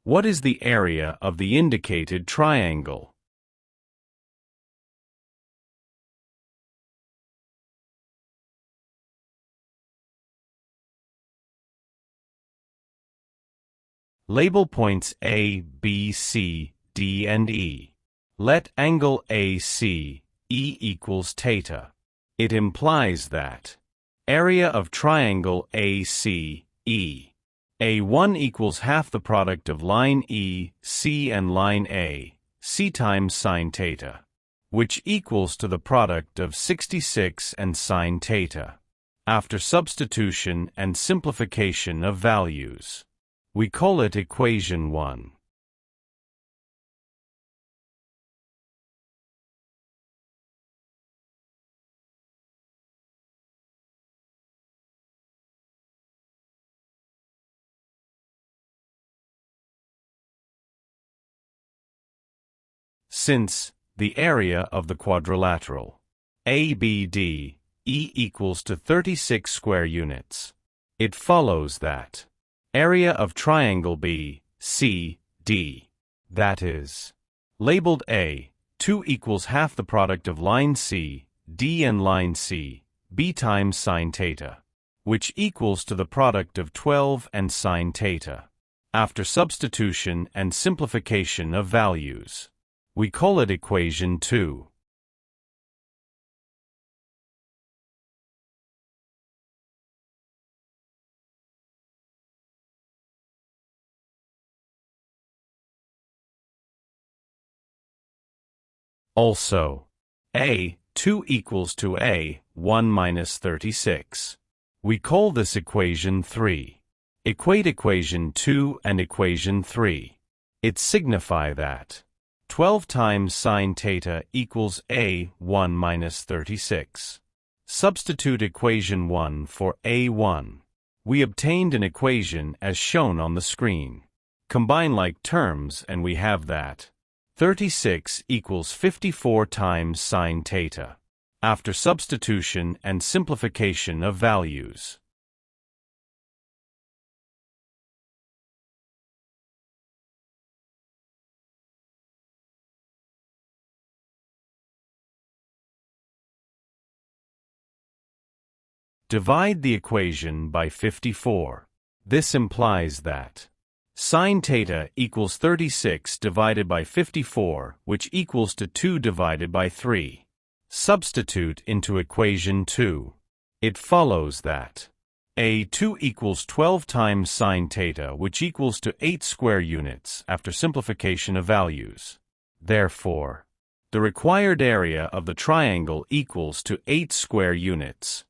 What is the area of the indicated triangle? Label points A, B, C, D, and E. Let angle AC, E equals theta. It implies that area of triangle AC, E. A1 equals half the product of line E, C and line A, C times sine theta, which equals to the product of 66 and sine theta. After substitution and simplification of values, we call it equation 1. Since the area of the quadrilateral ABD E equals to 36 square units, it follows that area of triangle BCD, that is, labeled A2 equals half the product of line C, D and line C, B times sine theta, which equals to the product of 12 and sine theta. After substitution and simplification of values, we call it equation 2. Also, A2 equals to A1 minus 36. We call this equation 3. Equate equation 2 and equation 3. It signify that 12 times sine theta equals A1 minus 36. Substitute equation 1 for A1. We obtained an equation as shown on the screen. Combine like terms and we have that 36 equals 54 times sine theta. After substitution and simplification of values, divide the equation by 54. This implies that sine theta equals 36 divided by 54, which equals to 2 divided by 3. Substitute into equation 2. It follows that A2 equals 12 times sine theta, which equals to 8 square units after simplification of values. Therefore, the required area of the triangle equals to 8 square units.